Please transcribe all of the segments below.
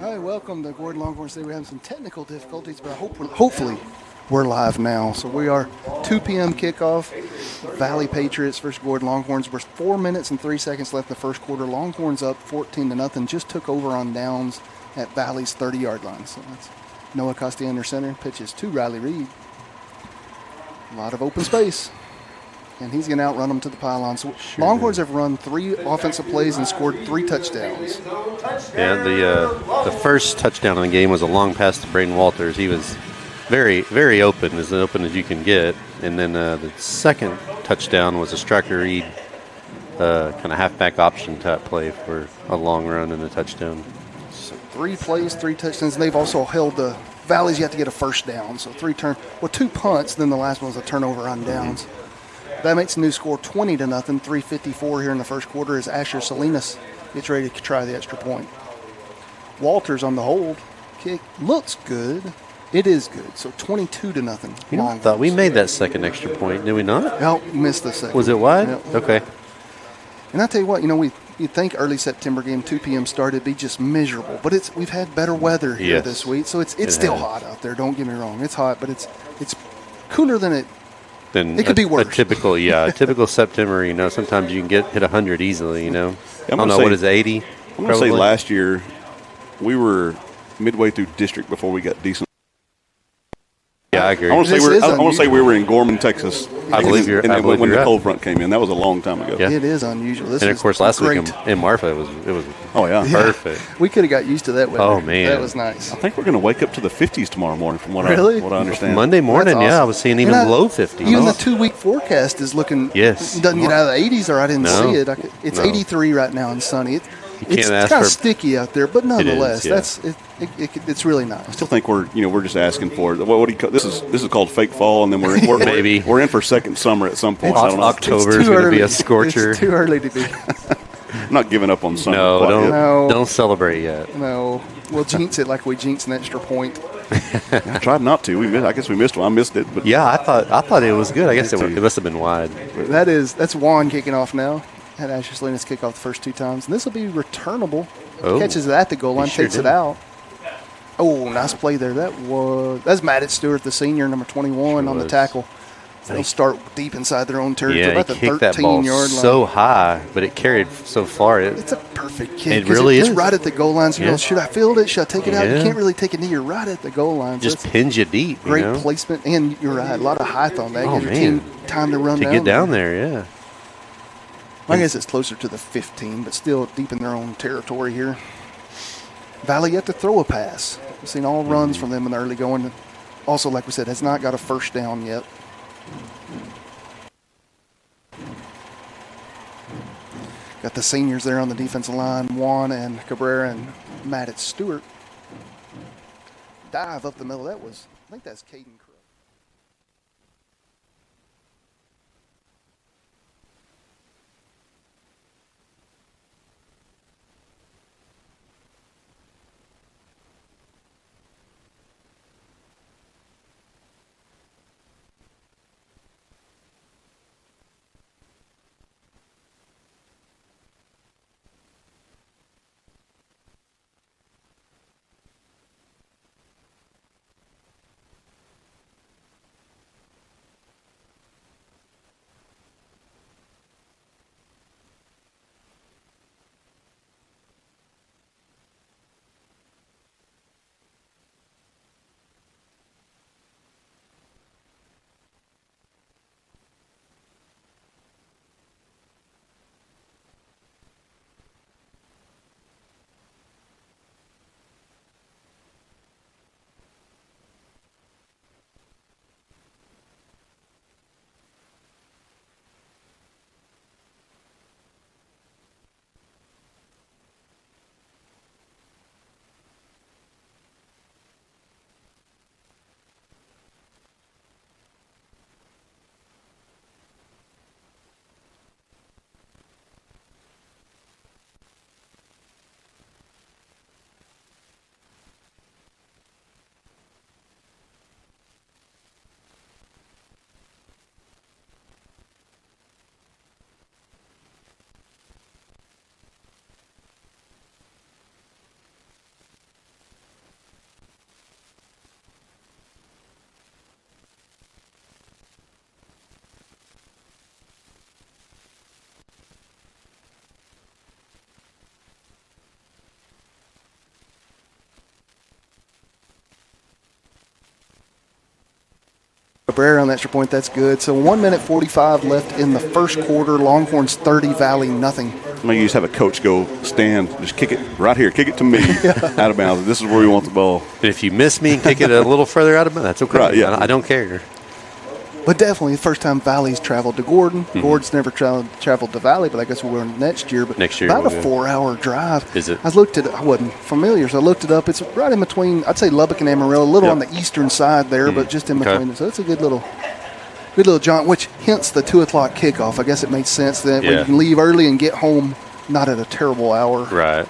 Hi, welcome to Gordon Longhorns. Today we're having some technical difficulties, but hopefully we're live now. So we are 2 p.m. kickoff. Valley Patriots versus Gordon Longhorns. We're 4 minutes and 3 seconds left in the first quarter. Longhorns up 14-0. Just took over on downs at Valley's 30-yard line. So that's Noah Costian under center. Pitches to Riley Reed. A lot of open space. And he's going to outrun them to the pylon. So Longhorns have run 3 offensive plays and scored 3 touchdowns. Yeah, the first touchdown in the game was a long pass to Braden Walters. He was very, very open as you can get. And then the second touchdown was a Striker Reed kind of halfback option type play for a long run and a touchdown. So 3 plays, 3 touchdowns. And they've also held the Valleys. You have to get a first down. So 2 punts. Then the last one was a turnover on downs. That makes the new score 20-0, 3:54 here in the first quarter as Asher Salinas gets ready to try the extra point. Walters on the hold. Kick looks good. It is good. So 22-0. I thought we made that second extra point. Did we not? No, missed the second. Was it wide? Yep. Okay. And I tell you what, you'd think early September game, 2 p.m. start, it'd be just miserable. But we've had better weather here this week, so it's still hot out there. Don't get me wrong. It's hot, but it's cooler than it. Then it could be worse. A typical September. Sometimes you can hit 100 easily. I don't know what is 80. I'm going to say last year we were midway through district before we got decent. Yeah, I agree. I want to say we were in Gorman, Texas. I believe you're. And when the right. cold front came in, that was a long time ago. Yeah. It is unusual. And of course, last week in Marfa, it was. Oh yeah, perfect. We could have got used to that weather. Oh man, that was nice. I think we're going to wake up to the 50s tomorrow morning, from what I understand. Monday morning, awesome. I was seeing even low 50s. Even the 2-week forecast is looking. Yes, doesn't get out of the 80s, or I didn't see it. It's 83 right now and sunny. It's kind of sticky out there, but nonetheless, it's really nice. I still think we're just asking for it. What do you call this? Is called fake fall, and then we're maybe we're in for second summer at some point. October is going to be a scorcher. It's too early to be. I'm not giving up on summer. Don't celebrate yet. No, we'll jinx it like we jinxed an extra point. I tried not to. I guess we missed one. I missed it, but yeah, I thought it was good. I guess it must have been wide. That's Juan kicking off now. Had Asher Salinas kick off the first 2 times. And this will be returnable. Catches it at the goal line, takes it out. Oh, nice play there. That's Maddett Stewart, the senior, number 21 on the tackle. They'll start deep inside their own territory, about the 13-yard line. So high, but it carried so far. It's a perfect kick. It really is. It's right at the goal line. So should I field it? Should I take it out? You can't really take it near. You're right at the goal line. Just pins you deep. Great placement, and you're right. A lot of height on that. Gives your team time to run down. To get down there, yeah. I guess it's closer to the 15, but still deep in their own territory here. Valley yet to throw a pass. We've seen all runs from them in the early going. Also, like we said, has not got a first down yet. Got the seniors there on the defensive line, Juan and Cabrera and Maddett Stewart. Dive up the middle. I think that's Caden Crow. Cabrera on the extra point. That's good. So 1 minute 45 left in the first quarter. Longhorns 30, Valley nothing. Maybe you just have a coach go stand, just kick it right here, kick it to me, out of bounds. This is where we want the ball. If you miss me and kick it a little further out of bounds, that's okay. Right, yeah. I don't care. But definitely the first time Valley's traveled to Gordon. Gordon's never traveled to Valley, but I guess we'll go next year. But next year about we'll a go. 4-hour drive. Is it? I looked at it. I wasn't familiar, so I looked it up. It's right in between, I'd say Lubbock and Amarillo, a little on the eastern side there, but just in between. So it's a good little jaunt, which hence the 2 o'clock kickoff. I guess it makes sense that where you can leave early and get home not at a terrible hour. Right.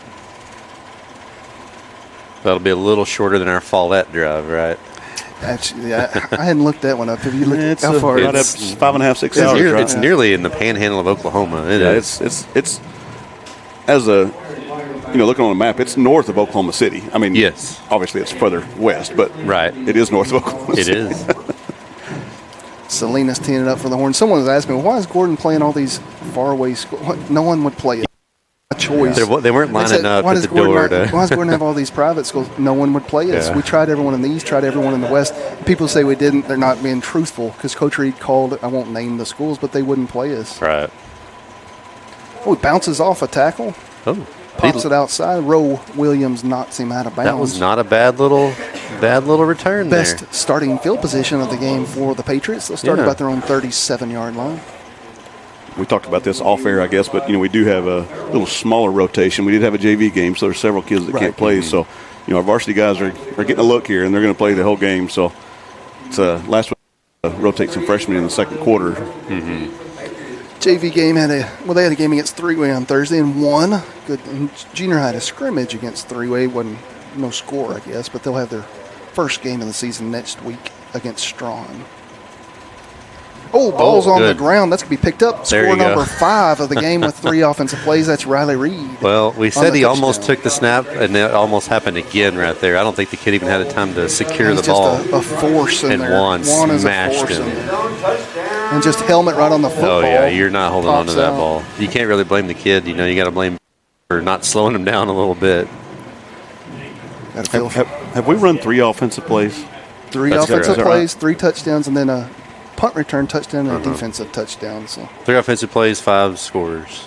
That'll be a little shorter than our Follette drive, right? Actually, I hadn't looked that one up. Have you looked at how far? Right up 5.5, 6 hours. It's nearly in the panhandle of Oklahoma. It's as a looking on a map, it's north of Oklahoma City. I mean, yes, obviously it's further west, but it is north of Oklahoma City. It is. Salinas teeing it up for the Horns. Someone was asking me, why is Gordon playing all these faraway schools? No one would play it. A choice. They weren't lining up at the door. Why does Gordon have all these private schools? No one would play us. Yeah. We tried everyone in the East, tried everyone in the West. People say we didn't. They're not being truthful because Coach Reed called it. I won't name the schools, but they wouldn't play us. Right. Oh, he bounces off a tackle. Oh. Pops it outside. Roe Williams knocks him out of bounds. That was not a bad little return there. Best starting field position of the game for the Patriots. They'll start about their own 37-yard line. We talked about this off air, I guess, but we do have a little smaller rotation. We did have a JV game, so there's several kids that can't play. So, our varsity guys are getting a look here, and they're going to play the whole game. So, it's last week rotate some freshmen in the second quarter. JV game they had a game against Three-Way on Thursday and won. Good. And junior had a scrimmage against Three-Way. Wasn't no score, I guess, but they'll have their first game of the season next week against Strawn. Oh, ball's on the ground. That's going to be picked up. Score number 5 of the game with 3 offensive plays. That's Riley Reed. Well, we said he almost took the snap, and it almost happened again right there. I don't think the kid even had time to secure the ball. Just a force in there. Juan smashed him. And just helmet right on the football. Oh, yeah, you're not holding on to that ball. You can't really blame the kid. You got to blame for not slowing him down a little bit. Have we run 3 offensive plays? 3 offensive plays, 3 touchdowns, and then a punt return touchdown and a defensive touchdown. So 3 offensive plays, 5 scores.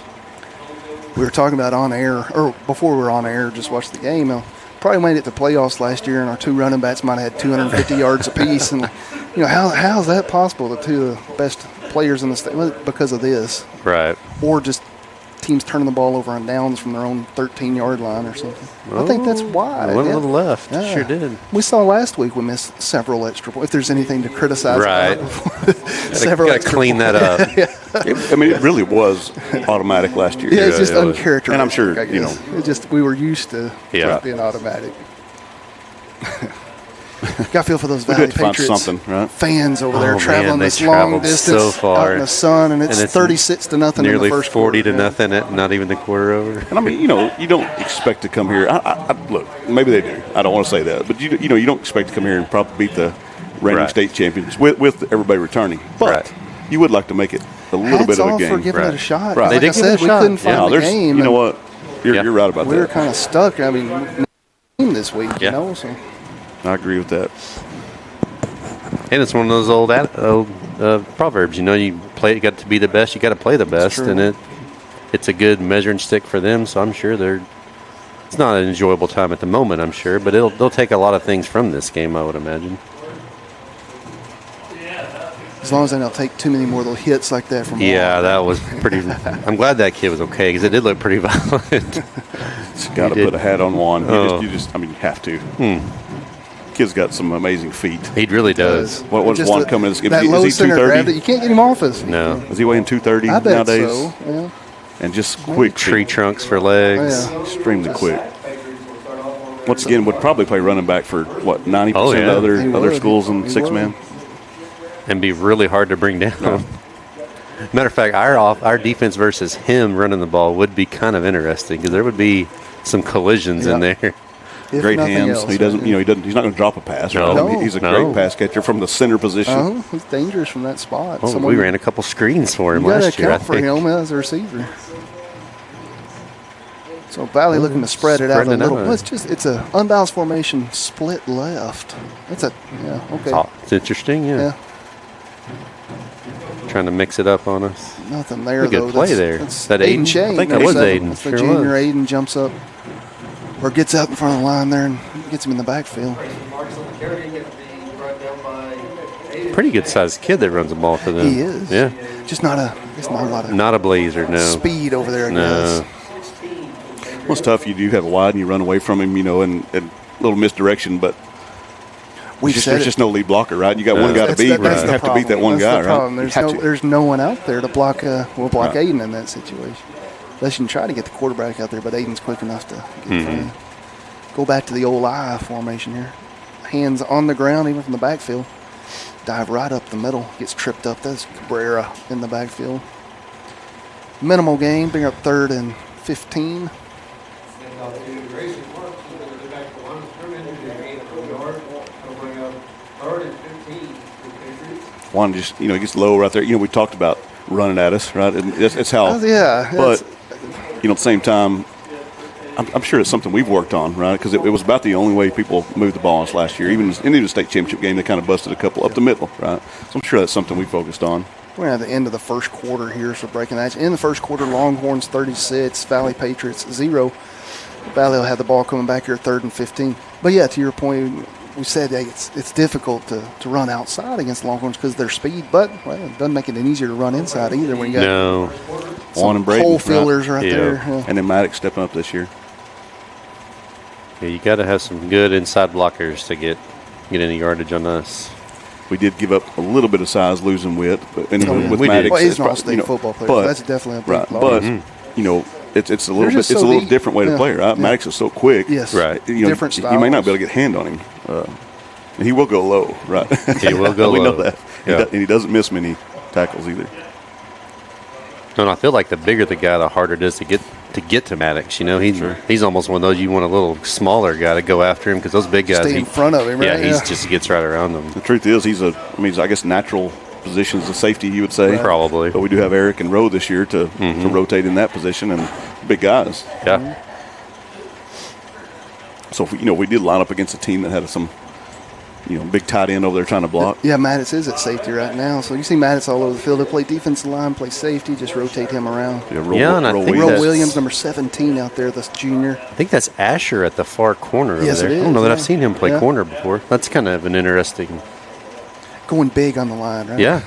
We were talking about on air, or before we were on air, just watched the game. Probably made it to playoffs last year, and our 2 running backs might have had 250 yards apiece. And how is that possible? The 2 of the best players in the state, because of this, right? Or just teams turning the ball over on downs from their own 13-yard line or something. I think that's why. Went a little left. Yeah. Sure did. We saw last week we missed several extra points. If there's anything to criticize, right? Several got to clean that up. It really was automatic last year. Yeah, it's just uncharacteristic. And I'm sure it just we were used to being automatic. Got to feel for those Valley Patriots fans over there traveling this long distance out in the sun, and it's 36-0 in the first quarter. Nearly 40-0, not even the quarter over. And I mean, you don't expect to come here. Look, maybe they do. I don't want to say that, but you don't expect to come here and probably beat the reigning state champions with everybody returning. But you would like to make it a little bit of a game. For giving it a shot. Right. Like I said, we couldn't find the game. You know what? You're right about that. We were kind of stuck. I mean, this week, so. I agree with that. And it's one of those old proverbs. You got to be the best. You got to play the best, and it's a good measuring stick for them. So I'm sure it's not an enjoyable time at the moment. I'm sure, but they'll take a lot of things from this game, I would imagine. As long as they don't take too many more little hits like that from that was pretty. I'm glad that kid was okay because it did look pretty violent. Got to put a hat on Juan. You have to. Kid's got some amazing feet. He really does. What's Juan coming? Is he 230? You can't get him off us. No. Is he weighing 230 I bet nowadays? So, yeah. And just quick tree trunks for legs. Extremely quick. Once again, would probably play running back for 90% of other schools in 6-man, and be really hard to bring down. Matter of fact, our defense versus him running the ball would be kind of interesting because there would be some collisions in there. Great hands. He doesn't. He's not going to drop a pass. No. Right? He's a great pass catcher from the center position. He's dangerous from that spot. We ran a couple screens for him last year. You got to account for him as a receiver. So Valley looking to spread it out a little. Well, it's a unbalanced formation, split left. It's interesting. Yeah. trying to mix it up on us. Nothing there, Good though. play there. That's That Aiden? Shane. I think Number that was 7. Aiden. That's the Sure junior was. Aiden jumps up or gets out in front of the line there and gets him in the backfield. Pretty good sized kid that runs the ball for them. He is. Yeah. Just not a lot of Not a blazer, no. speed over there, I No. guess. Well, it's tough. You do have a wide and you run away from him, and a little misdirection, but there's just no lead blocker, right? You got one guy to beat. That's You the have to beat that one That's guy, the problem. right? There's no one out there to block Right. Aiden in that situation. Unless you can try to get the quarterback out there, but Aiden's quick enough to get in front of you. Go back to the old I formation here. Hands on the ground, even from the backfield. Dive right up the middle. Gets tripped up. That's Cabrera in the backfield. Minimal gain. Bring up 3rd and 15. One just, he gets low right there. We talked about running at us, right? And that's how. Oh, yeah. But, at the same time, I'm sure it's something we've worked on, right? Because it was about the only way people moved the ball on us last year. Even in the state championship game, they kind of busted a couple up the middle, right? So I'm sure that's something we focused on. We're at the end of the first quarter here, so breaking that. In the first quarter, Longhorns 36, Valley Patriots 0. Valley will have the ball coming back here 3rd and 15. But, yeah, to your point, we said it's difficult to run outside against Longhorns because of their speed, but it doesn't make it any easier to run inside either when you got Juan and Braden, hole fillers right Yeah. there. Yeah. And then Maddox stepping up this year. Yeah, you got to have some good inside blockers to get any yardage on us. We did give up a little bit of size, losing width, but with We did. Maddox, Well, he's it's an prob- all-state football player. but- So that's definitely a big right. loss. But it's a little They're bit. just It's so a little deep. different way to Yeah. play, right? Yeah. Maddox is so quick. Yes. Right. Different You may not styles. be able to get a hand on him. And he will go low, right? He will go we low. know that. Yeah. And he doesn't miss many tackles either. And I feel like the bigger the guy, the harder it is to get to Maddox. He's almost one of those you want a little smaller guy to go after him because those big guys. Stay in front of him, right? Yeah, he just gets right around them. The truth is, he's I guess natural position is a safety, you would say. Right. Probably. But we do have Eric and Rowe this year to rotate in that position, and big guys. Yeah. So if we did line up against a team that had some big tight end over there trying to block. Yeah, Maddox is at safety right now. So you see Maddox all over the field. They play defensive line, play safety, just rotate him around. And I think Roe that's- Williams, number 17 out there, the junior. I think that's Asher at the far corner over Yes, there. it I don't know is, that yeah. I've seen him play Yeah. corner before. That's kind of an interesting. Going big on the line, right? Yeah.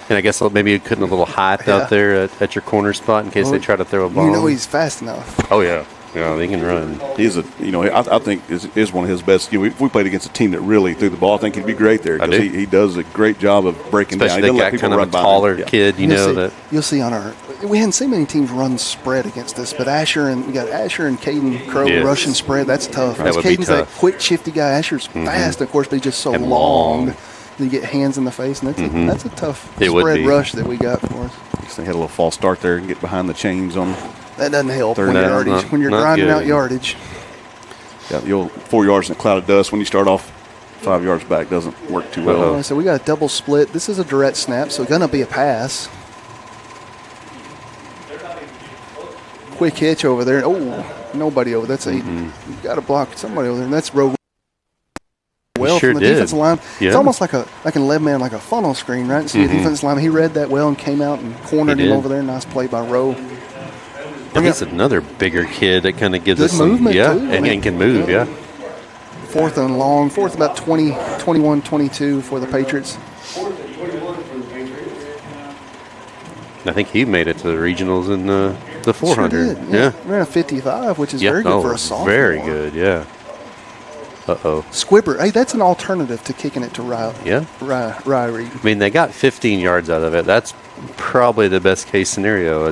And I guess maybe you couldn't a little height Yeah. out there at your corner spot in case they try to throw a ball. He's fast enough. Oh yeah. Yeah, they can run. He's I think is one of his best. If we played against a team that really threw the ball, I think he'd be great there because he does a great job of breaking Especially down. He that doesn't let guy, people kind of run a by him. taller Yeah. kid, You'll see on we hadn't seen many teams run spread against us, but we got Asher and Caden Crow Yes. rushing spread. That's tough. That would be Caden's that tough. quick, shifty guy. Asher's fast, of course, but he's just so And long. long. You get hands in the face, and that's a tough It would spread be. rush that we got for us. They had a little false start there and get behind the chains on. That doesn't help Third when down, you're, when you're not grinding good. out yardage. Yeah, the old 4 yards in a cloud of dust when you start off 5 yards back doesn't work too well. So we got a double split. This is a direct snap, so it's going to be a pass. Quick hitch over there. Oh, nobody over there. That's Aiden. You got to block somebody over there. And that's Rogue. Well, sure from the did. defensive line. Yeah. It's almost like an 11-man, like a funnel screen, right? So the defensive line, he read that well and came out and cornered He him did. over there. Nice play by Rowe. And he's another bigger kid that kind of gives Good us some movement, too. and can move, yeah. Fourth and long. Fourth about 20, 21, 22 for the Patriots. I think he made it to the regionals in the 400. Sure did. Yeah. Ran a 55, which is Yeah. very good Oh, for a sophomore. very good, yeah. Uh-oh. Squibber, hey, that's an alternative to kicking it to Yeah. Ryrie. I mean, they got 15 yards out of it. That's probably the best case scenario,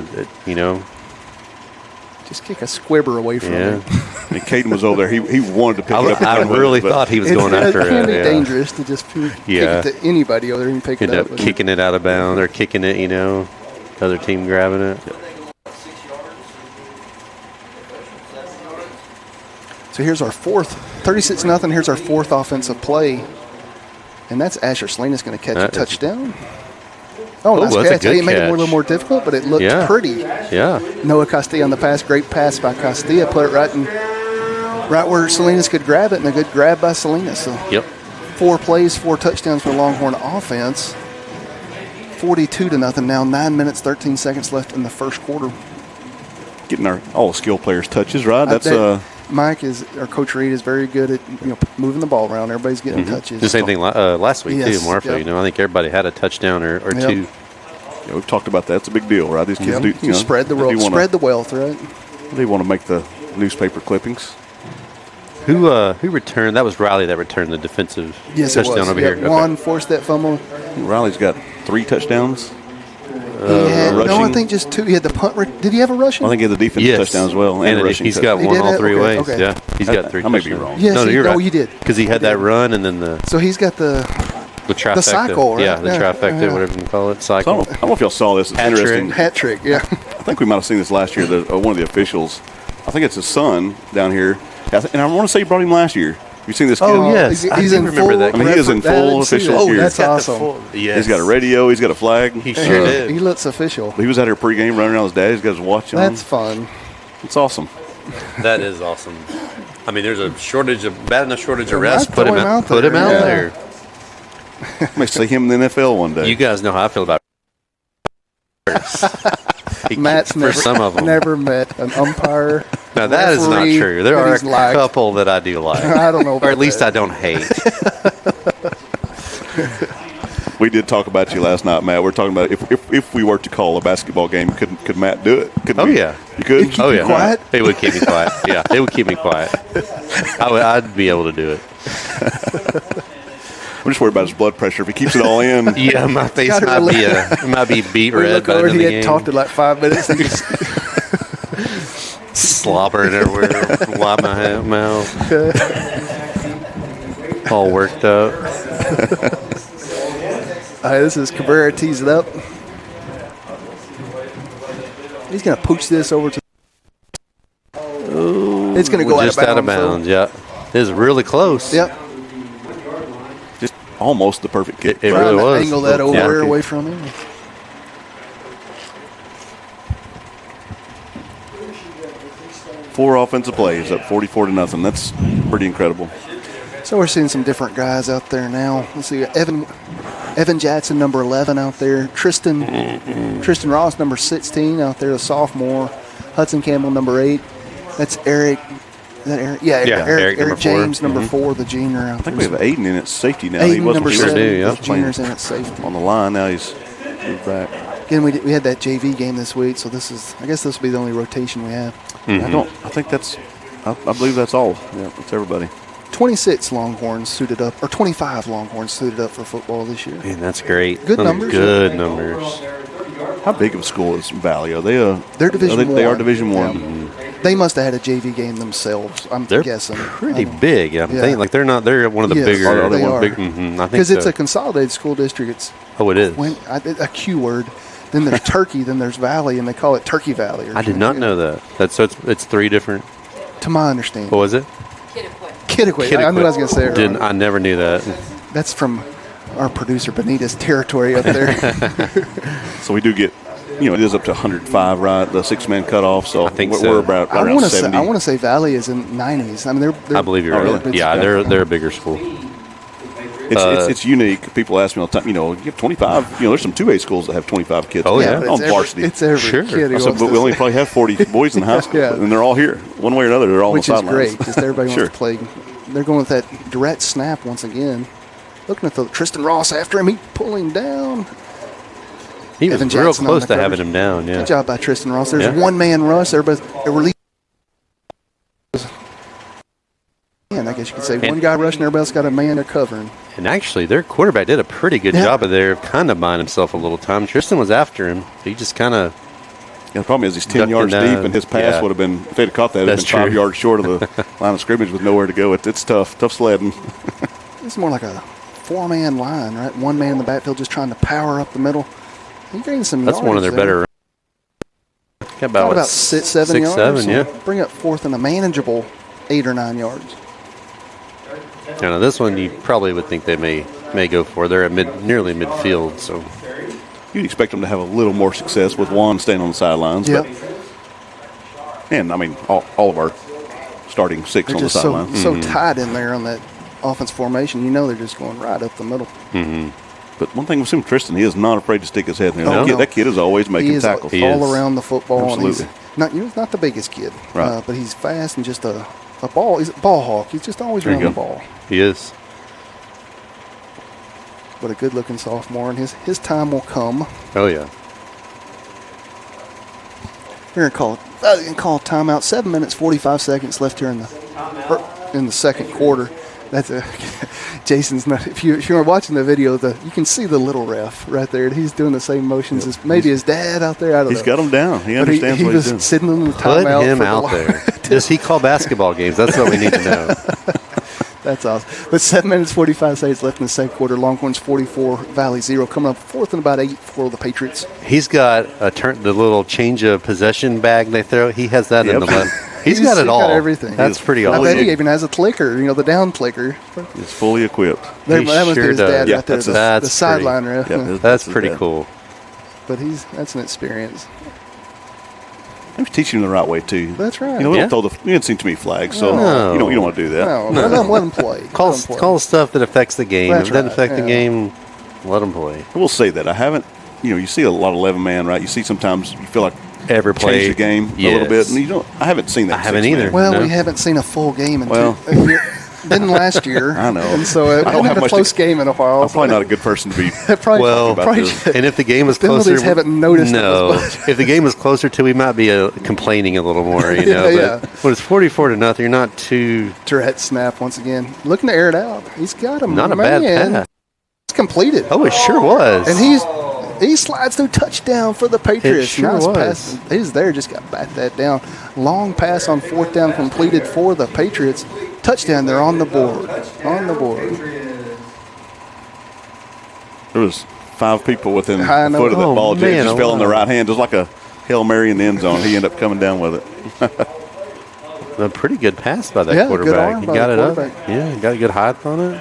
Just kick a squibber away from Yeah. him. And Caden was over there. He wanted to pick it up. I really thought he was going after it. It can be it. Yeah. dangerous to just kick Yeah. it to anybody over there and pick End it up up. kicking it out of bounds or kicking it, the other team grabbing it. So here's our fourth, 36-0. Here's our fourth offensive play. And that's Asher Salinas going to catch a That is- touchdown. Oh, nice that's a catch. good It made it a catch. little more difficult, but it looked Yeah. pretty. Yeah. Noah Castilla on the pass. Great pass by Castilla. Put it right where Salinas could grab it, and a good grab by Salinas. So Yep. 4 plays, 4 touchdowns for Longhorn offense. 42-0 now. 9 minutes, 13 seconds left in the first quarter. Getting all the skill players touches, right? That's Mike our Coach Reed is very good at moving the ball around. Everybody's getting touches. The same thing last week Yes, too, Marfa. yep. I think everybody had a touchdown or two. Yeah, we've talked about that. It's a big deal, right? These kids do spread the wealth, right? They want to make the newspaper clippings. Who returned? That was Riley that returned the defensive touchdown over here. Juan forced that fumble. Riley's got 3 touchdowns. I think just 2. He had the punt. Did he have a rushing? I think he had the defensive touchdown as well. And a rushing he's got one all 3 ways. Okay. Yeah, he's got 3 I may be touchdowns. wrong. Yes, no, you're right. Oh, you did. Because he had that run and then the So he's got the trifecta. the cycle, right? Yeah, the trifecta, whatever you call it, So I cycle. don't know if y'all saw this. It's interesting. hat trick. Yeah. I think we might have seen this last year. One of the officials, I think it's his son down here, and I want to say he brought him last year. You seen this kid? Oh, yes. He's I in remember full. that. I mean, he is in full official Oh, gear. that's awesome. Yes. He's got a radio. He's got a flag. He sure did. He looks official. He was out here pregame running around with his dad. He's got his watch on. That's fun. It's awesome. That is awesome. I mean, there's a bad enough shortage of rest. I'd Put him throw him out. out Put him there, out yeah. there. May see him in the NFL one day. You guys know how I feel about. Matt's for some of them. never met an umpire. Now that is not referee true. There that are he's a liked. couple that I do like. I don't know or about at least that. I don't hate. We did talk about you last night, Matt. We're talking about if we were to call a basketball game, could Matt do it? Could we? Yeah. You could? Keep you quiet? It would keep me quiet. Yeah, it would keep me quiet. I'd be able to do it. I'm just worried about his blood pressure. If he keeps it all in, Yeah, my face Gotta might be beat We red look by the over. end of He the had game. talked in like 5 minutes. And just, Slobbering everywhere, wipe my mouth, all worked up. all right, this is Cabrera tees it up. He's going to pooch this over to. It's going to go Just out of bounds. Yeah, it is really close. Yep. just almost the perfect kick. It Trying really to was. angle that over Yeah. there away from him. 4 offensive plays, up 44-0. That's pretty incredible. So we're seeing some different guys out there now. Let's see, Evan Jackson, number 11 out there. Tristan Ross, number 16 out there, the sophomore. Hudson Campbell, number 8. That's Eric. Is that Eric? Yeah, Eric, number 4. James, number 4, the junior out I think there. we have Aiden in at safety now. He Aiden, wasn't number sure. 7, yeah. the junior's in at safety. On the line now, he's moved back. Again, we had that JV game this week, so I guess this will be the only rotation we have. I believe that's all. Yeah, that's everybody. 26 Longhorns suited up, or 25 Longhorns suited up for football this year. Man, that's great. Good Those are numbers. Good numbers. How big of a school is Valley? Are they They're Division They are One. Division Yeah. One. They must have had a JV game themselves, I'm They're guessing. pretty big. I'm thinking like they're one of the Yes, bigger. they are. Big, I think Because it's so. a consolidated school district. It's Oh, it is. a Q word. Then there's Turkey. Then there's Valley, and they call it Turkey Valley. I did not know that. It's 3 different. To my understanding. What was it? Kiddequay. I knew I was going to say it wrong. I never knew that. That's from our producer Benita's territory up there. So we do get, it is up to 105, right? The 6-man cutoff. So I think we're so. about I around want to 70. say Valley is in 90s. I mean, they're I believe you're Oh, right. really? Yeah, they're a bigger school. It's unique. People ask me all the time, you have 25, there's some 2A schools that have 25 kids Oh, yeah. but on it's varsity. It's every Sure. kid who I said, wants but to- we only probably have 40 boys in high school, Yeah. and they're all here. One way or another, they're all which on is the sidelines. great. Just everybody Sure. wants to play. They're going with that direct snap once again. Looking at the Tristan Ross after him, he pulling down. He was Evan real Jackson on close the to having coverage. him down. Yeah. Good job by Tristan Ross. There's Yeah. a one-man rush. Everybody's a release. And I guess you could say one guy rushing, everybody else got a man they're covering. And actually, their quarterback did a pretty good Yeah. job of there, kind of buying himself a little time. Tristan was after him. He just kind of. Yeah, the problem is he's 10 Ducking yards down. deep, and his pass Yeah. would have been, if they'd have caught that, it would have That's been 5 true. yards short of the line of scrimmage with nowhere to go. It's tough sledding. It's more like a four-man line, right? One man in the backfield just trying to power up the middle. He gained some That's one of their yardage there. better. Got About, what, 6-7 yards. 6-7, so yeah. Bring up fourth and a manageable 8 or 9 yards. Now this one you probably would think they may go for. They're at Oh, nearly midfield, so You'd expect them to have a little more success with Juan staying on the sidelines. Yep. And, I mean, all of our starting 6 They're on the just so, sidelines. so tight in there on that offense formation. They're just going right up the middle. But one thing we've seen with Tristan, he is not afraid to stick his head in there. Oh, That, no. that kid is always making He is tackles. all around the football. Absolutely. And he's not the biggest kid, Right. but he's fast and just a ball. He's a ball hawk. He's just always There you around the go. ball. He is. But a good-looking sophomore, and his time will come. Oh, yeah. We're going to call timeout. 7 minutes, 45 seconds left here in the second quarter. That's Jason's not. If you're watching the video, you can see the little ref right there. He's doing the same motions as maybe his dad out there. I don't know. He's got him down. He But understands he what was he's doing. sitting in the Put timeout. him for the out long- there. Does he call basketball games? That's what we need to know. That's awesome. But 7 minutes, 45 seconds left in the second quarter. Longhorns 44, Valley 0. Coming up fourth and about 8 for the Patriots. He's got the little change of possession bag they throw. He has that in Yep. the left. He's got it all. Got everything. That's pretty I awesome. bet he even has a clicker, the down clicker. He's fully equipped. That He must be sure his does. dad Yeah, right there, that's the pretty- sideline ref. Yeah, That's his pretty dad. cool. But that's an experience. He's teaching him the right way too. That's right. We don't Yeah. throw we haven't seen too many flags, so No. you don't want to do that. No, let him play. Call Let him play. call stuff that affects the game. That's If it doesn't right, affect the yeah. game, let him play. I will say that I haven't. You see a lot of 11-man, right? You see sometimes you feel like Ever change played the game a little bit, and I haven't seen that. I haven't 6-man. either. Well, No. we haven't seen a full game in Well. didn't last year. I know. And so I it don't hasn't have been a much close game in a while. I'm probably not a good person to be. probably, Well, probably this. should. And if the game was Penalties closer, haven't noticed it No, as much. if the game was closer to, we might be complaining a little more. Yeah. But when it's 44-0, you're not too. Tourette snap once again. Looking to air it out. He's got him. Not a bad pass. It's completed. Oh, it sure was. And he slides through touchdown for the Patriots. sure Nice was. pass. He's there, just got to bat that down. Long pass on fourth down completed for the Patriots. Touchdown, they're on the board. On the board. There was 5 people within I a know. foot of that Oh, ball. man, It just fell in the wow. right hand, just like a Hail Mary in the end zone. He ended up coming down with it. A pretty good pass by that Yeah, good quarterback. arm He by got the it up. quarterback. Yeah, got a good height on it.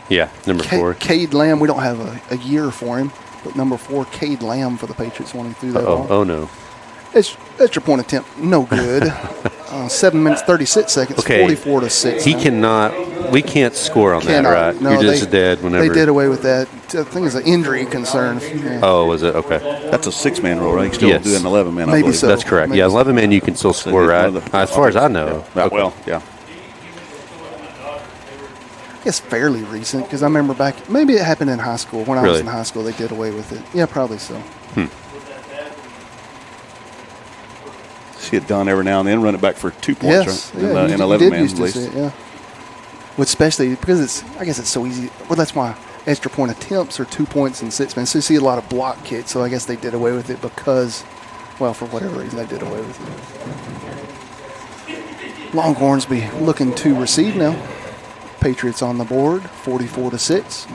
Yeah, number 4. Cade Lamb, we don't have a year for him, but number 4, Cade Lamb for the Patriots when he threw that ball. Oh no. Extra point attempt, no good. 7 minutes, 36 seconds, Okay. 44-6. He now. cannot. We can't score on Cannot. that, right? No, You're just dead whenever. They did away with that. I think it's an injury concern. Yeah. Oh, was it? Okay. That's a 6-man rule, right? You can still Yes. do that in 11-man, I Maybe believe. so. That's correct. Maybe Yeah, so. 11 men you can still score, It's right? one of the- As far as I know. Yeah. Okay. Well, yeah. It's fairly recent because I remember back, maybe it happened in high school. When I was Really? in high school, they did away with it. Yeah, probably so. See it done every now and then, run it back for 2 points, Yes. right? Yeah, In you 11-man used at to least. see it, yeah. Well, especially because I guess it's so easy. Well, that's why extra point attempts are 2 points in 6-man. So you see a lot of block kicks. So I guess they did away with it because, well, for whatever reason, they did away with it. Longhorns be looking to receive now. Patriots on the board, 44-6.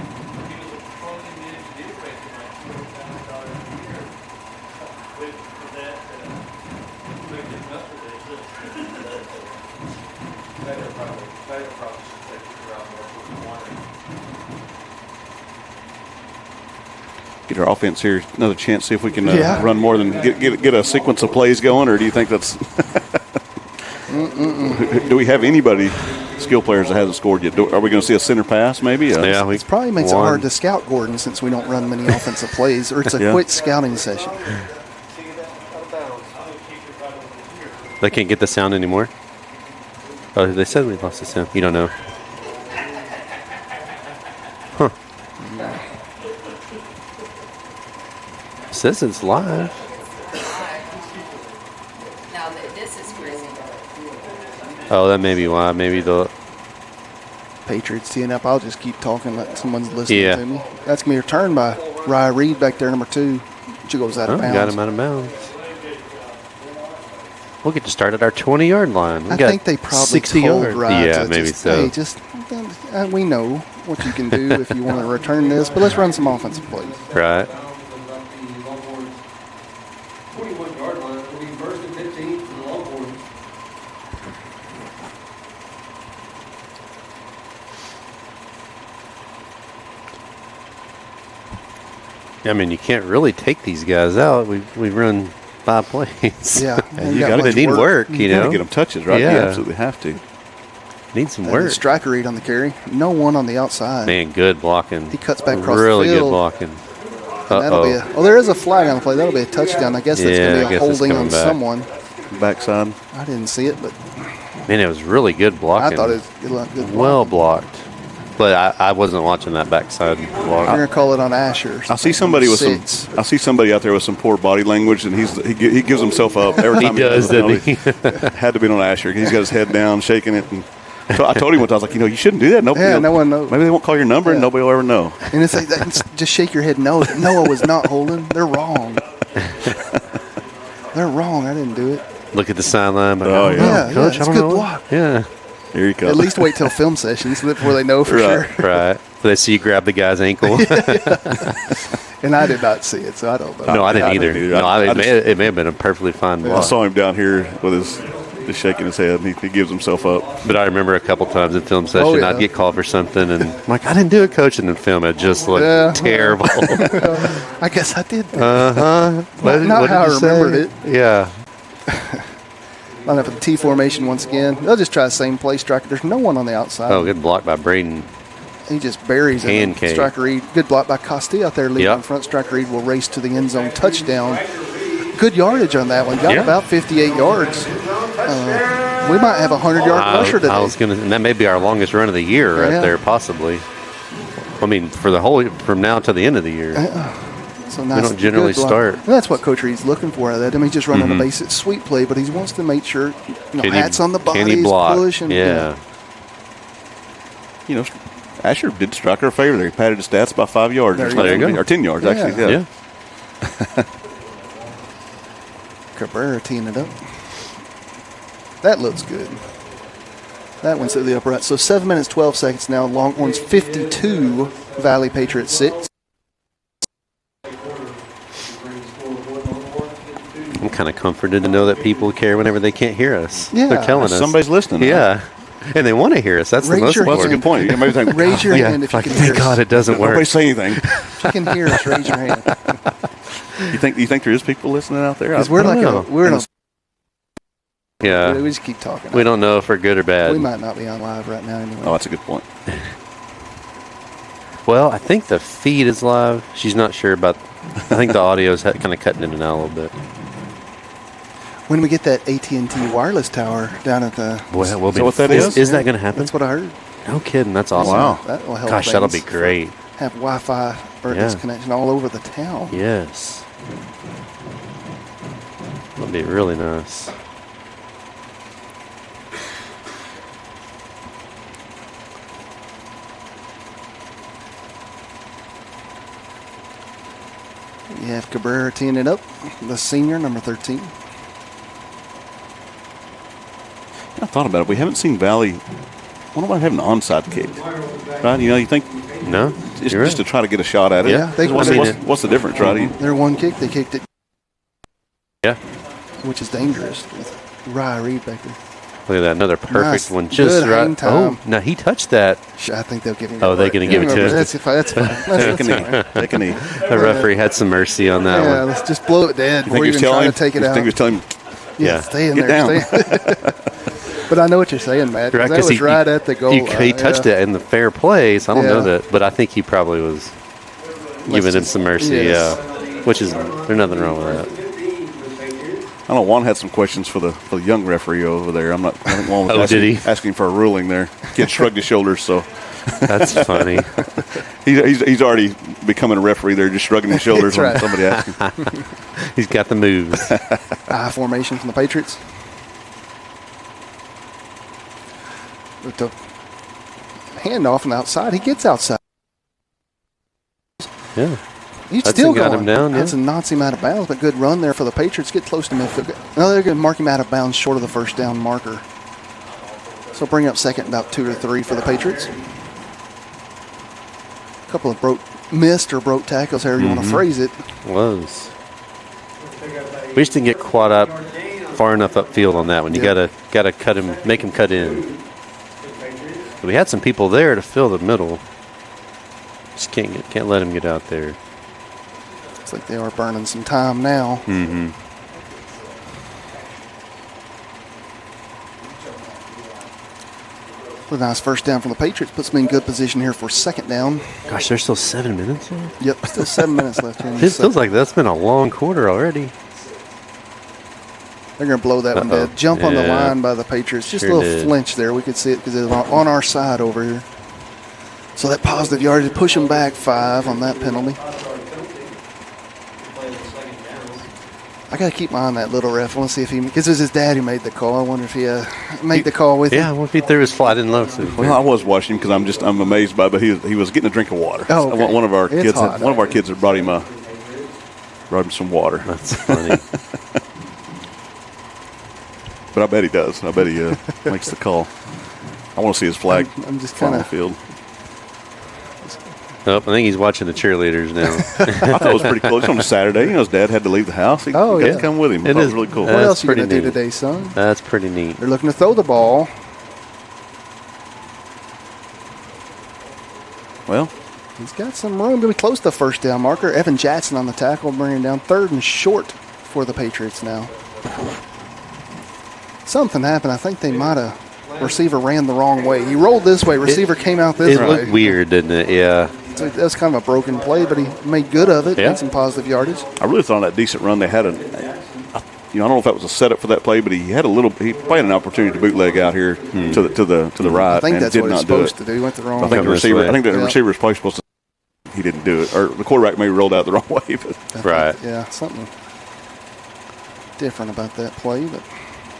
Get our offense here another chance, see if we can Yeah. run more than get a sequence of plays going, or do you think that's? Do we have anybody, skill players that hasn't scored yet? Are we going to see a center pass maybe? Yeah, we It probably makes won. it hard to scout Gordon since we don't run many offensive plays, or it's a Yeah. quick scouting session. They can't get the sound anymore. Oh, they said we lost the sound. You don't know. Huh. Says it's live. Now this is crazy. Oh, that may be why. Maybe the. Patriots teeing up. I'll just keep talking like someone's listening Yeah. to me. That's going to be a return by Rye Reed back there, number 2. She goes out Oh, of bounds. got him out of bounds. We'll get to start at our 20-yard line. We I got think they probably 60 told yards. Rye Yeah, to maybe just, so. Hey, just we know what you can do if you want to return this, but let's run some offensive plays. Right. 21-yard line. It'll be first and 15 for the Longhorns. I mean, you can't really take these guys out. We run 5 plays. Yeah, you got gotta much They need work, you You got know. to get them touches, right? You Yeah. absolutely have to. Needs some And work. the striker read on the carry. No one on the outside. Man, good blocking. He cuts back across really the field. good blocking. And that'll be there is a flag on the play. That'll be a touchdown. I guess that's Yeah, going I to be a guess it's holding coming on back. someone. Backside. I didn't see it, but Man, it was really good blocking. I thought it was good. Well blocked. But I wasn't watching that backside You're block. going to call it on Asher. I see somebody with Six. I see somebody out there with some poor body language, and he gives himself up every time He does, does a doesn't he? penalty. Had to be on Asher. He's got his head down, shaking it. And so I told him once, I was like, you shouldn't do that. Nobody, Yeah, no one knows. Maybe they won't call your number, and Yeah. nobody will ever know. And it's like, just shake your head no. Noah was not holding. They're wrong. They're wrong. I didn't do it. Look at the sideline. Oh, yeah. Coach, it's I a don't good know. block. Yeah. Here you go. At least wait till film sessions before they know for Right. sure. Right. They see you grab the guy's ankle. And I did not see it, so I don't know. No, I didn't I either. didn't either. No, I it may have been a perfectly fine I block. saw him down here with his just shaking his head. And he gives himself up. But I remember a couple times in film session, yeah. I'd get called for something, and I'm like, I didn't do it, coach. And then film, it just looked Yeah. terrible. I guess I did. What how I did you say? remembered it. Yeah. Line up for the T formation once again. They'll just try the same play striker. There's no one on the outside. Oh, good block by Braden. He just buries it. Pancake. Striker Reed. Good block by Costilla out there leading Yep. in front. Striker Reed will race to the end zone touchdown. Good yardage on that one. Got Yeah. about 58 yards. We might have a 100-yard rusher today. I was gonna, and that may be our longest run of the year right Yeah. there, possibly. I mean, for the whole from now to the end of the year. So nice, don't generally good block. start. And that's what Coach Reed's looking for out of that. I mean, he's just running a basic sweep play, but he wants to make sure, hats on the body, Can he block? push. And, Yeah. Asher did Striker a favor there. He padded his stats by 5 yards. There or you go. Or 10 yards, Yeah. actually. Yeah. Cabrera teeing it up. That looks good. That one's to the upright. So 7 minutes, 12 seconds now. Longhorns 52, Valley Patriots 6. I'm kind of comforted to know that people care whenever they can't hear us. Yeah. They're telling us. Somebody's listening. Yeah. And they want to hear us. That's Raise the most your Well, that's a important. good point. You maybe think, Raise your Yeah. hand if you Like, can hear thank God us. it doesn't nobody work. say anything. If you can hear us, raise your hand. You think there is people listening out there? Because we're like know. we're in a, Yeah. we just keep talking. We don't know if we're good or bad. We might not be on live right now anyway. Oh, that's a good point. Well, I think the feed is live. She's not sure about. I think the audio is kind of cutting in and out a little bit. When we get that AT&T wireless tower down at the, Boy, that will Is be. that what that is? Is that going to happen? that's what I heard. No kidding. That's awesome. Wow. That will help. Gosh, that'll be things. great. Have Wi-Fi or Yeah. connection all over the town. Yes. That'll be really nice. You have Cabrera teeing it up, the senior, number 13. I thought about it. We haven't seen Valley. What about having an onside kick? Right? You think No? just, You're just to right. try to get a shot at it. Yeah, they- what's, I mean, what's the difference, right? Their one kick, they kicked it, Yeah. which is dangerous. With Rye Reed back there. Look at that. Another perfect Nice. one. Just Good right. hang time. Oh, now he touched that. I think they'll give him. Oh, they're gonna give it to him. That's fine. That's fine. Take a knee. Take a knee. The referee had some mercy on that Yeah, one. let's just blow it dead You before think he was even telling trying him? to take it You out. think he was telling him? Yeah, stay in Get there. down. Stay. But I know what you're saying, Matt. 'Cause Right, that 'cause was right at the goal he line. touched Yeah. it in the fair play, so I don't know Yeah. that. But I think he probably was giving him some mercy, yes. Which is, there's nothing wrong with that. I know Juan had some questions for the young referee over there. I think Juan was Oh, asking, did he? asking for a ruling there. Kid shrugged his shoulders, so That's funny. he's already becoming a referee there, just shrugging his shoulders when That's right. somebody asks him. He's got the moves. I formation from the Patriots. With the handoff on the outside, he gets outside. Yeah. He's Hudson still got going. him down, yeah. Hudson knocks him out of bounds, but good run there for the Patriots. Get close to midfield. No, they're going to mark him out of bounds short of the first down marker. So bring up second about 2 or 3 for the Patriots. A couple of missed or broke tackles, however you want to phrase it. Was. We just didn't get caught up far enough upfield on that one. You Yeah. gotta cut him, make him cut in. But we had some people there to fill the middle. Just can't let him get out there. Looks like they are burning some time now. Mm-hmm. With a nice first down from the Patriots. Puts me in good position here for second down. Gosh, there's still 7 minutes here. Yep, still 7 minutes left here. In It this feels second. like that's been a long quarter already. They're going to blow that one dead. Jump on the Yeah. line by the Patriots. Just Sure a little did. flinch there. We could see it because it was on our side over here. So that positive yardage, push them back 5 on that penalty. I got to keep my eye on that little ref. I want to see if he, because it was his dad who made the call. I wonder if he made the call with Yeah, him. what if he threw his fly? I didn't notice it. Well, I was watching him because I'm amazed by it, but he was getting a drink of water. Oh, okay. One of our It's kids hot. had brought him some water. That's funny. But I bet he does. I bet he makes the call. I want to see his flag I'm just fly on kind the of. field. Oh, I think he's watching the cheerleaders now. I thought it was pretty close on a Saturday. You know, his dad had to leave the house. He Oh, got yeah. to come with him. I It thought it is. was really cool. What That's else are you going to pretty do neat. today, son? That's pretty neat. They're looking to throw the ball. Well, He's got some room. Going to be close to the first down marker. Evan Jackson on the tackle, bringing down 3rd and short for the Patriots now. Something happened. I think they might have. Receiver ran the wrong way. He rolled this way. Receiver came out this It way. looked weird, didn't it? Yeah. So that was kind of a broken play, but he made good of it. Yeah. Had some positive yardage. I really thought on that decent run they had I don't know if that was a setup for that play, but he probably had an opportunity to bootleg out here to the right. I think and that's did what he's not do supposed it. to do. He went the wrong I way. think the this receiver. way. I think the Yeah. receiver was probably supposed to. He didn't do it, or the quarterback maybe rolled out the wrong way. But Right. Yeah, something different about that play, but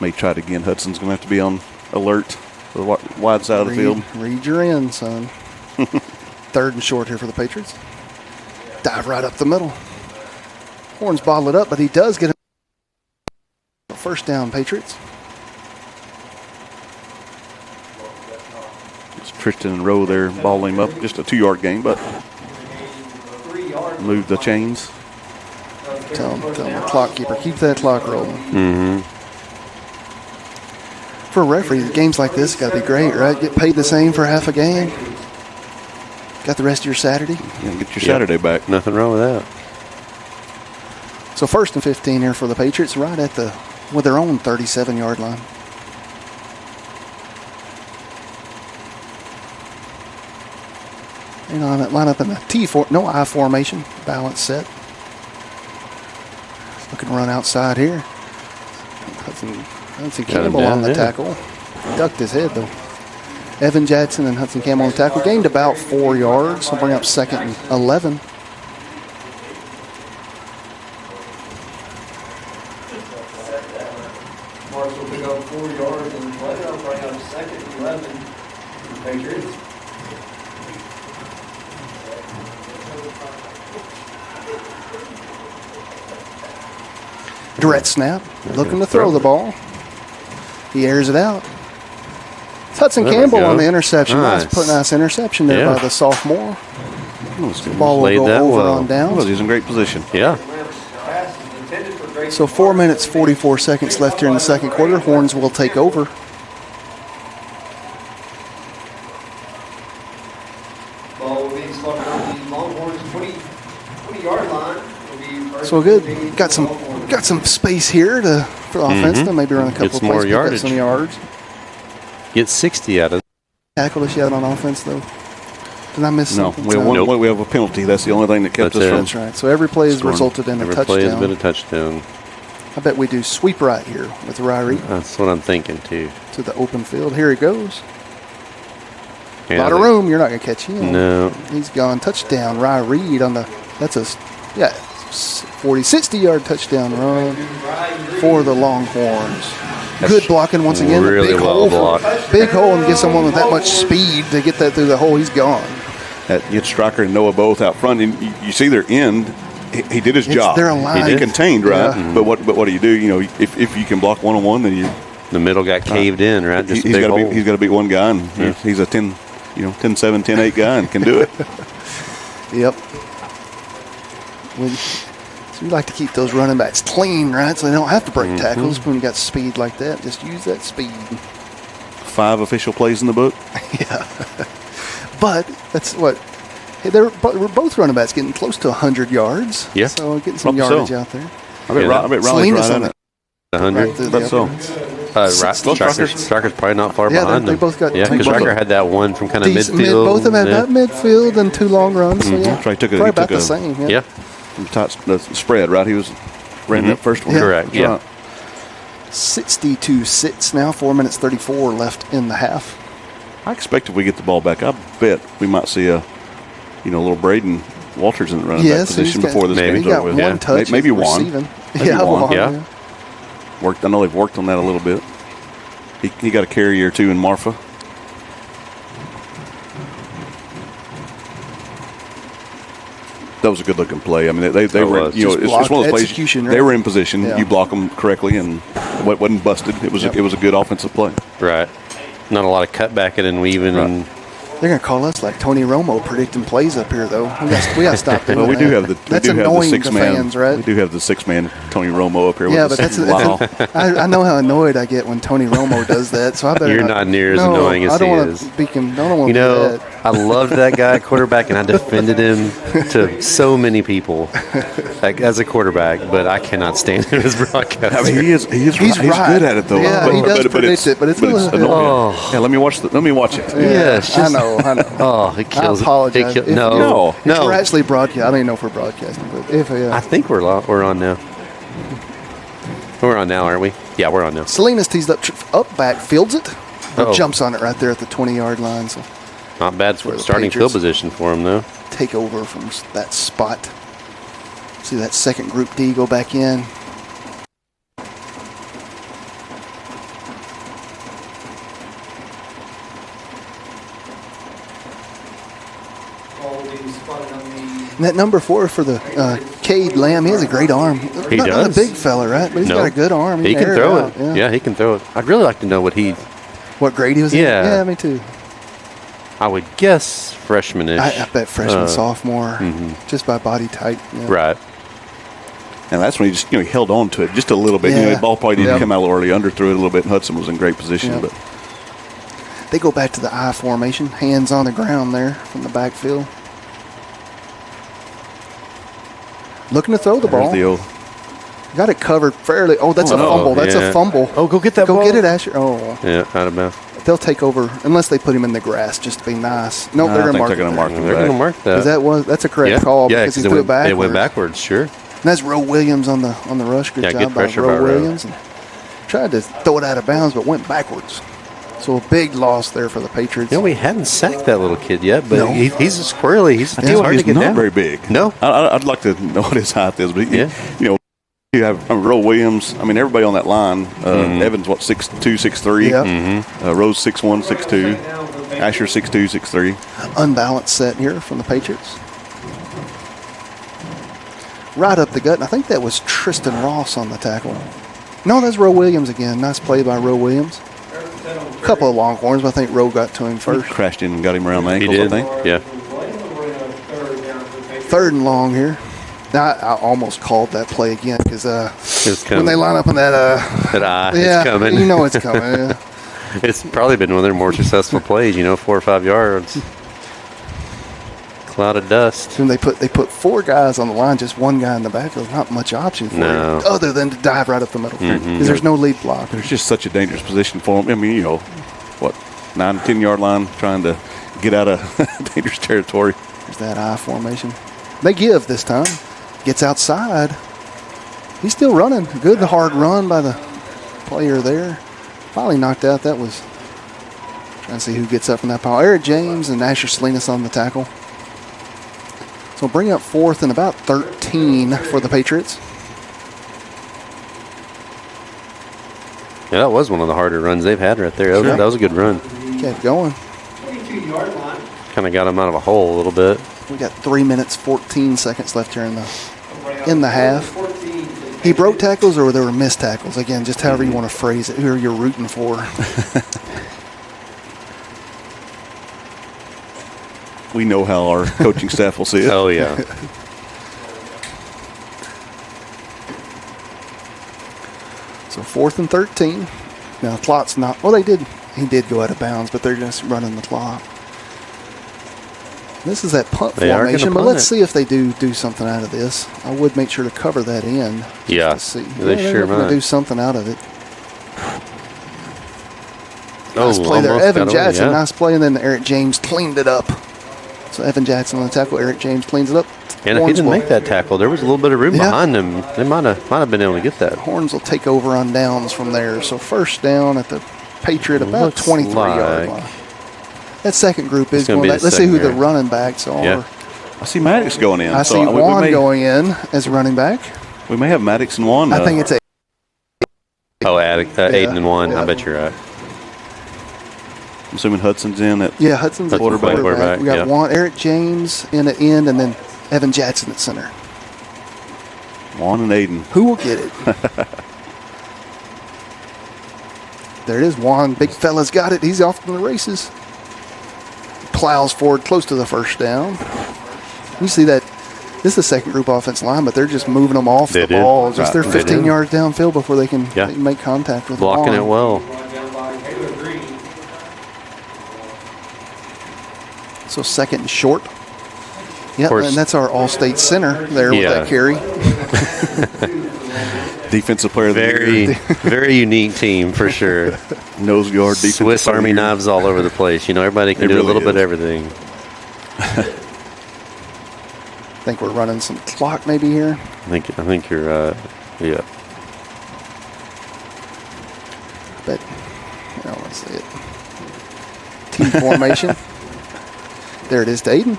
may try it again. Hudson's going to have to be on alert for the wide side of the field. read your end, son. 3rd and short here for the Patriots. Dive right up the middle. Horns bottle it up, but he does get a first down, Patriots. It's Tristan and Rowe there, balling him up. Just a 2-yard gain, but move the chains. Tell him the clock keeper, keep that clock rolling. Mm-hmm. For a referee, games like this got to be great, right? Get paid the same for half a game. Got the rest of your Saturday. You know, get your Saturday back. Nothing wrong with that. So 1st and 15 here for the Patriots, right at with their own 37-yard line. And on that line up in the I formation, balance set. Looking to run outside here. Hudson Got him Campbell on down, the yeah. tackle. Ducked his head though. Evan Jackson and Hudson Campbell on the tackle. Gained about 4 yards. Will bring up 2nd and 11. Marshall pick up 4 yards and play. That'll bring up 2nd and 11 for the Patriots. Direct snap. Looking to throw the ball. He airs it out. It's Hudson There we Campbell go. on the interception. Nice. Nice interception there Yeah. by the sophomore. The Ball will Played go that over well. on downs. He's in great position. Yeah. Pass is intended for great. So 4 minutes, 44 seconds left here in the second quarter. Horns will take over. Ball will be spotted on the Longhorns 20-yard line. Will be first So and good. 15 Got some Longhorns. got some space here for the offense to maybe run a couple Get of some more plays, pick up yardage. some yards. Get 60 out of it. Tackle this yet on offense though. Did I miss No, something? we have, Nope. we have a penalty. That's the only thing that kept That's us it. from. That's right. So every play has Scoring. resulted in a Every play has been a touchdown. touchdown. I bet we do sweep right here with Ryrie That's what I'm thinking, too. to the open field. Here he goes. A Yeah, lot of room. You're not going to catch him. No. He's gone. Touchdown. Rye Reed on the. That's a 40, 60-yard touchdown run for the Longhorns. Good blocking once again. really Big well hole blocked. Big hole and get someone with that much speed to get that through the hole. He's gone. That Stryker and Noah both out front, and you see their end. He did his job. they're aligned. He contained, right? Yeah. But what do you do? You know, if you can block 1-on-1, then you The middle got caved in, right? Just a he's big got to hole. he's got to beat one guy, and he's a 10, 10-7, 10-8 guy, and can do it. Yep. So we like to keep those running backs clean, right? So they don't have to break tackles when you got speed like that. Just use that speed. 5 official plays in the book. But that's what. Hey, we're both running backs getting close to 100 yards. Yeah. So getting some Probably so. yardage out there. I bet, Yeah. Riley's Salinas right on on it. 100. Right through Bet the so. upper. Stryker's probably not far Yeah, behind they them. both got Yeah, two. because Stryker had that one from kind of midfield. Both of them had yeah. that midfield and 2 long runs. So yeah, Right, probably about the same. Yeah. The spread, right? He was ran that first one. Yeah. Correct. Yeah. Right. 62-6 now. 4 minutes 34 left in the half. I expect if we get the ball back, I bet we might see a little Braden Walters in the running back position before this maybe. game's He got over with. one touch. Maybe one. Receiving. Maybe yeah, one. Yeah. I know they've worked on that a little bit. He got a carry or two in Marfa. That was a good looking play. I mean, they were, was. it's one of those plays. Execution, They right? were in position. Yeah. You block them correctly, and it wasn't busted. It was a good offensive play. Right. Not a lot of cutbacking and weaving. Right. And They're going to call us like Tony Romo predicting plays up here, though. We got to stop doing Well, we that. do have the That's we do have the annoying 6 to man. fans, right? We do have the 6 man Tony Romo up here. Yeah, with but the that's I know how annoyed I get when Tony Romo does that. So I better. You're not near as annoying as I don't he wanna is. Be I don't want You to know, do that. I loved that guy at quarterback, and I defended him to so many people like, as a quarterback, but I cannot stand him as broadcaster. I mean, he's right. good at it though. Yeah, he does predict it, but it's annoying. Oh. Yeah, let me watch it. Yeah, it's just- I know. Oh, it I kills. apologize. It If no, If we're actually broadcasting, I don't even know if we're broadcasting, but if I think we're on now. We're on now, aren't we? Yeah, we're on now. Salinas tees up back, fields it, or Uh-oh. jumps on it right there at the 20-yard line. So Not bad For for the starting Patriots. field position for him, though. take over from that spot. See that second group D go back in. Ball being spotted on the And that number 4 for the Cade Lamb, he has a great arm. He not does. a big fella, right? But he's No. got a good arm. He can air throw out, it. Yeah, he can throw it. I'd really like to know what he. What grade he was in? Yeah. Yeah, me too. I would guess freshman-ish. I bet freshman, Uh, sophomore, just by body type. Yeah. Right. And that's when he just he held on to it just a little bit. Yeah. The ball probably didn't Yep. come out a little early, underthrew it a little bit. And Hudson was in great position, Yep. but They go back to the I formation, hands on the ground there from the backfield. Looking to throw the there's ball. the old. Got it covered fairly. Oh, that's a Oh, fumble. That's yeah. a fumble. Oh, go get that Go ball. get it, Asher. Oh, Yeah, out of bounds. they'll take over unless they put him in the grass just to be nice. No, I they're going to think mark they're gonna it. mark him. They're going to mark that. That's a correct yeah, call yeah, because he 'cause threw it backwards. It went backwards, sure. And that's Roe Williams on the rush. Good Yeah, job good by pressure Roe by Roe. Williams. And tried to throw it out of bounds, but went backwards. So a big loss there for the Patriots. You know, we hadn't sacked that little kid yet, but No. he's a squirrely. He's hard He's to get not down. very big. No. I'd like to know what his height is, but Yeah. you have Roe Williams. I mean, everybody on that line. Evans, 6'2", 6'3". Yeah. Rose 6'1", 6'2". Asher 6'2", 6'3". Unbalanced set here from the Patriots. Right up the gut, and I think that was Tristan Ross on the tackle. No, that's Roe Williams again. Nice play by Roe Williams. A couple of Longhorns, but I think Roe got to him He first. crashed in and got him around the He ankles, did. I think. Yeah. Third and long here. Now, I almost called that play again because It's when they coming. line up in that, It's coming. you know it's coming. Yeah. It's probably been one of their more successful plays, 4 or 5 yards. Cloud of dust. And they put 4 guys on the line, just one guy in the backfield. Not much option for No. you other than to dive right up the middle because there's no lead block. It's just such a dangerous position for him. I mean, 9 to 10 yard line, trying to get out of dangerous territory. There's that I formation. They give this time. Gets outside. He's still running. Good hard run by the player there. Finally knocked out. That was trying to see who gets up from that pile. Eric James and Asher Salinas on the tackle. So bring up 4th and about 13 for the Patriots. Yeah, that was one of the harder runs they've had right there. That was a good run. Kept going. 22-yard line. Kind of got him out of a hole a little bit. We got 3 minutes, 14 seconds left here in the half. He broke tackles or there were missed tackles. Again, just however you want to phrase it, who you're rooting for. We know how our coaching staff will see it. Oh, yeah. So 4th and 13. Now the clock's not. Well, he did go out of bounds, but they're just running the clock. This is that punt They are gonna formation, but punt let's it. see if they do something out of this. I would make sure to cover that in. Yeah, Let's see. they sure they're gonna might. do something out of it. Nice play there. almost Evan got away, Jackson, yeah. nice play, and then Eric James cleaned it up. So Evan Jackson on the tackle. Eric James cleans it up. And if he didn't make that tackle, there was a little bit of room Yeah. behind him. They might have been able to get that. Horns will take over on downs from there. So first down at the Patriot, about Looks 23-yard like- line. That second group is gonna going be back. the Let's see who the secondary. running backs are. Yeah. I see Maddox going in. I see Juan going in as running back. We may have Maddox and Juan. I think it's Oh, Aiden and one. yeah. I bet you're right. I'm assuming Hudson's in. Hudson's at Quarterback. quarterback. We got yeah. Juan, Eric James in the end, and then Evan Jackson at center. Juan and Aiden. Who will get it? There it is. Juan, big fella's got it. He's off to the races. Plows forward close to the first down. You see that? This is the second group offensive line, but they're just moving them off They the did. ball. Just they're Right. 15 They yards downfield before they can Yeah. make contact with Blocking Juan. it well. So second and short. Yeah, course. and that's our all-state center there with Yeah. that carry. Defensive player of the Very, year. very unique team for sure. Nose guard. Defensive Swiss player of the Army year. knives all over the place. You know, everybody can It do a really little bit is. of everything. I think we're running some clock maybe here. I think you're yeah. But let's see it. T formation. There it is to Aiden.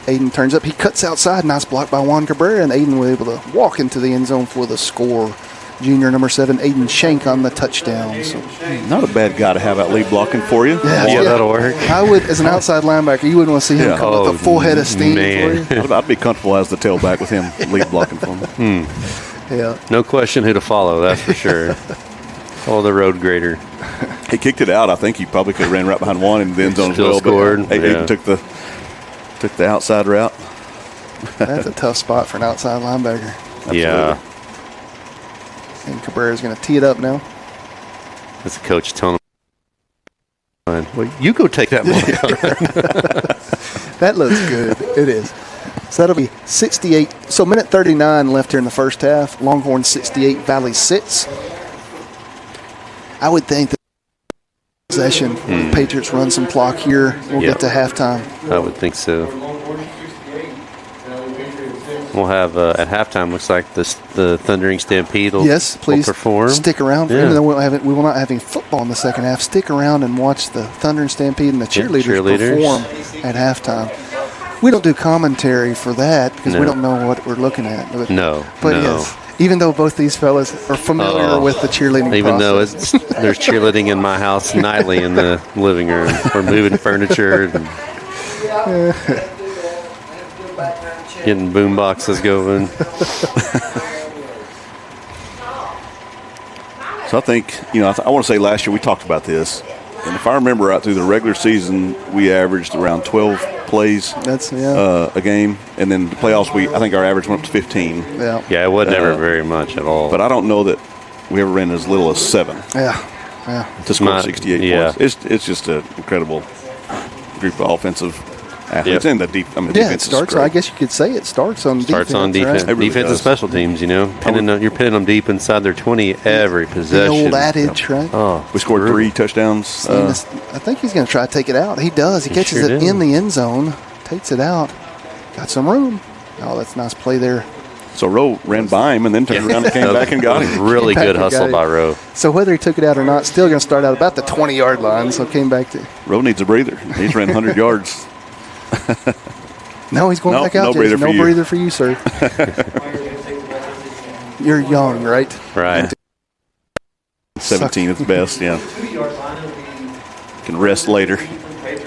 Aiden turns up. He cuts outside. Nice block by Juan Cabrera, and Aiden was able to walk into the end zone for the score. Junior number 7, Aiden Shank on the touchdown. So, Not a bad guy to have out lead blocking for you. Yeah, that'll work. I would, as an outside linebacker, you wouldn't want to see him Yeah. come with a full head of steam man. for you. I'd be comfortable as the tailback with him lead blocking for me. Yeah. No question who to follow, that's for sure. Oh, the road grader. He kicked it out. I think he probably could have ran right behind one in the end zone Still as well. scored, But Aiden yeah. took the outside route. That's a tough spot for an outside linebacker. Yeah. And Cabrera's going to tee it up now. That's the coach telling him, well, you go take that ball. That looks good. It is. So that'll be 68. So minute 39 left here in the first half. Longhorn 68, Valley 6. I would think that possession, the Patriots run some clock here. We'll Yeah. get to halftime. I would think so. We'll have at halftime. Looks like the Thundering Stampede will, Yes, please will perform. stick around. Yeah. Even though we will not having football in the second half, stick around and watch the Thunder and Stampede and the cheerleaders, cheerleaders. perform at halftime. We don't do commentary for that because we No. don't know what we're looking at. But, No, but no. yes, even though both these fellas are familiar with the cheerleading Even though process. there's cheerleading in my house nightly in the living room. We're moving furniture and getting boom boxes going. So I think, I want to say last year we talked about this. And if I remember right, through the regular season, we averaged around 12 plays That's a game. And then the playoffs, I think our average went up to 15. yeah. Yeah, it was never very much at all. But I don't know that we ever ran as little as 7 Yeah. to score Not- 68 yeah. points. It's just an incredible group of offensive athletes. Yep. And the Yeah, it defense is starts. great. I guess you could say it starts on Starts on defense, right? It really defense and does. special teams. You're pinning them deep inside their 20 every The possession. old adage, right? Oh, We scored brutal. 3 touchdowns. I think he's going to try to take it out. He does. He catches sure it did. in the end zone, takes it out. Got some room. Oh, that's a nice play there. So Rowe ran by him and then turned around and came back and got him. Really Came back good and hustle got by it. Rowe. So whether he took it out or not, still going to start out about the 20-yard line. So came back to Rowe needs a breather. He's ran 100 yards. no. He's going No, back out. no Jason. breather for no you. breather for you, sir. You're young, right? Right. 17 at the best, yeah. Can rest later.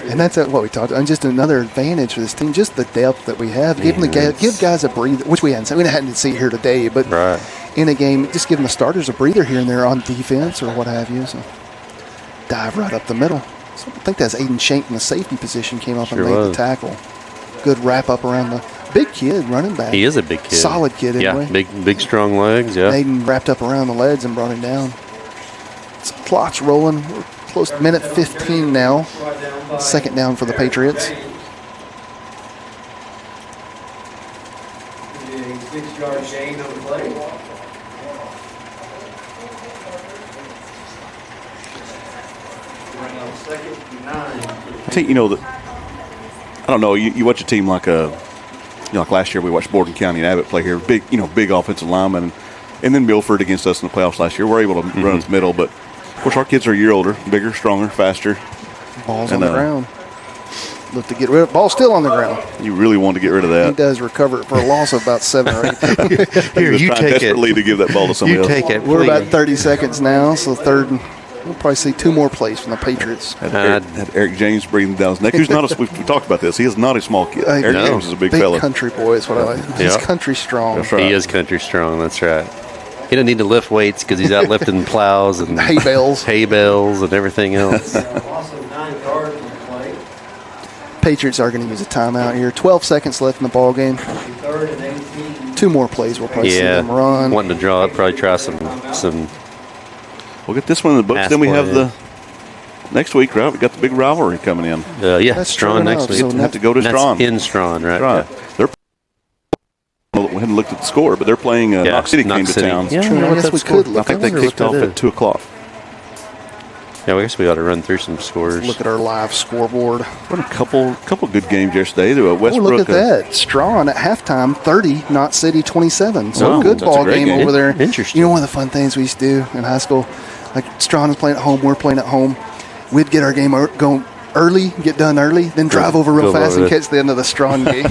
And that's what we talked. And just another advantage for this team, just the depth that we have. Give them give guys a breather, which we hadn't seen. We hadn't seen it here today, but Right. in a game, just giving the starters a breather here and there on defense or what have you. So dive right up the middle. So I think that's Aiden Shank in the safety position came up Sure and made the was. tackle. Good wrap up around the big kid running back. He is a big kid. Solid kid anyway. Yeah, big strong legs. Yeah. Aiden wrapped up around the legs and brought him down. So clock's rolling. We're close to minute 15 now. Second down for the Patriots. 6-yard gain on the play. I think I don't know. You watch a team like like last year we watched Borden County and Abbott play here. Big offensive linemen, and then Milford against us in the playoffs last year. We're able to run the middle, but of course our kids are a year older, bigger, stronger, faster. Ball's on the ground. Look to get rid of ball still on the ground. You really want to get rid of that. He does recover it for a loss of about 7 or 8. Here, you take desperately it. to give that ball to somebody You else. take it. We're about please. 30 seconds now, so third. We'll probably see 2 more plays from the Patriots. Had Eric James breathing down his neck. Who's not we talked about this. He is not a small kid. Eric No. James is a big fella. Country boy is what I like. He's Yeah. country strong. That's right. He is country strong. That's right. He doesn't need to lift weights because he's out lifting plows and Hay bales. hay bales and everything else. Loss of 9 yards on the play. Patriots are going to use a timeout here. 12 seconds left in the ball game. 3rd and 18. 2 more plays. We'll probably see Yeah, them run. wanting to draw it, probably try some. We'll get this one in the books. Pass Then we have play. the next week, right? We got the big rivalry coming in. Yeah, That's Strawn true next enough. week. So Have to go to That's Strawn. in Strawn, right? Right. They're. We hadn't looked at the score, but they're playing. Yeah. Knox City came to City. town. Yeah, True, I I wonder guess what we that score- could look I think they wonder what kicked off that at is. 2:00. Yeah, I guess we ought to run through some scores. Look at our live scoreboard. What a couple good games yesterday. Oh, Westbrook. look at that. Strawn at halftime, 30, Knott City 27. So Oh, good that's a ball great game game. over there. Interesting. You know, one of the fun things we used to do in high school, like Strawn is playing at home, we're playing at home. We'd get our game going early, get done early, then drive over real Go fast over and there. catch the end of the Strawn game.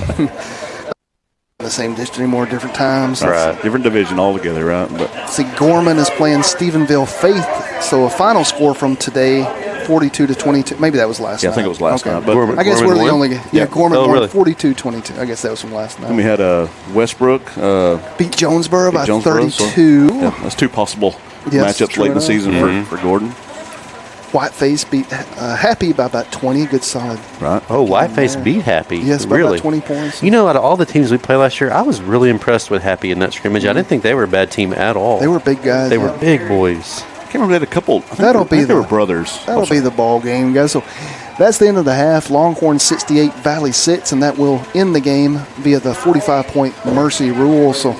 The same district anymore, different times. Right. Different division altogether, right? But See, Gorman is playing Stephenville Faith. So a final score from today, 42-22. Maybe that was last night. I think it was last night. But Gorman- I guess Gorman we're the won? only. Yeah, Gorman Oh, won really? 42-22. I guess that was from last then we night. had Westbrook. Beat Jonesboro by Jonesboro, 32. So, yeah, that's 2 possible Yes, matchups true late in the enough. season for Gordon. Whiteface beat Happy by about 20. Good solid. Right. Oh, Whiteface beat Happy. Yes, by really. about 20 points. You know, out of all the teams we played last year, I was really impressed with Happy in that scrimmage. I didn't think they were a bad team at all. They were big guys. They yeah. were big boys. I can't remember. They had a couple. I think That'll they be they the- were brothers. That'll be the ball game, guys. So that's the end of the half. Longhorn 68, Valley 6, and that will end the game via the 45-point mercy rule. So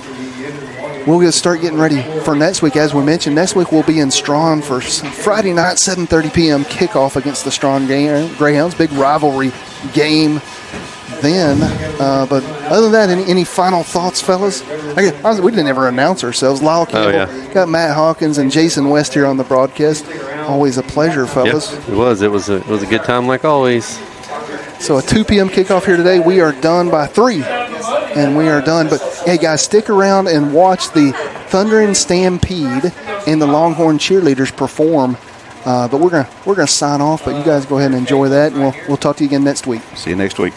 we'll just start getting ready for next week. As we mentioned, next week we'll be in Strawn for Friday night, 7:30 p.m. kickoff against the Strawn Greyhounds. Big rivalry game then. But other than that, any final thoughts, fellas? We didn't ever announce ourselves. Lyle Campbell, yeah. got Matt Hawkins and Jason West here on the broadcast. Always a pleasure, fellas. Yep, it was. It was a good time like always. So a 2 p.m. kickoff here today. We are done by 3, and we are done. But hey, guys, stick around and watch the Thundering Stampede and the Longhorn cheerleaders perform. But we're gonna sign off. But you guys go ahead and enjoy that, and we'll talk to you again next week. See you next week.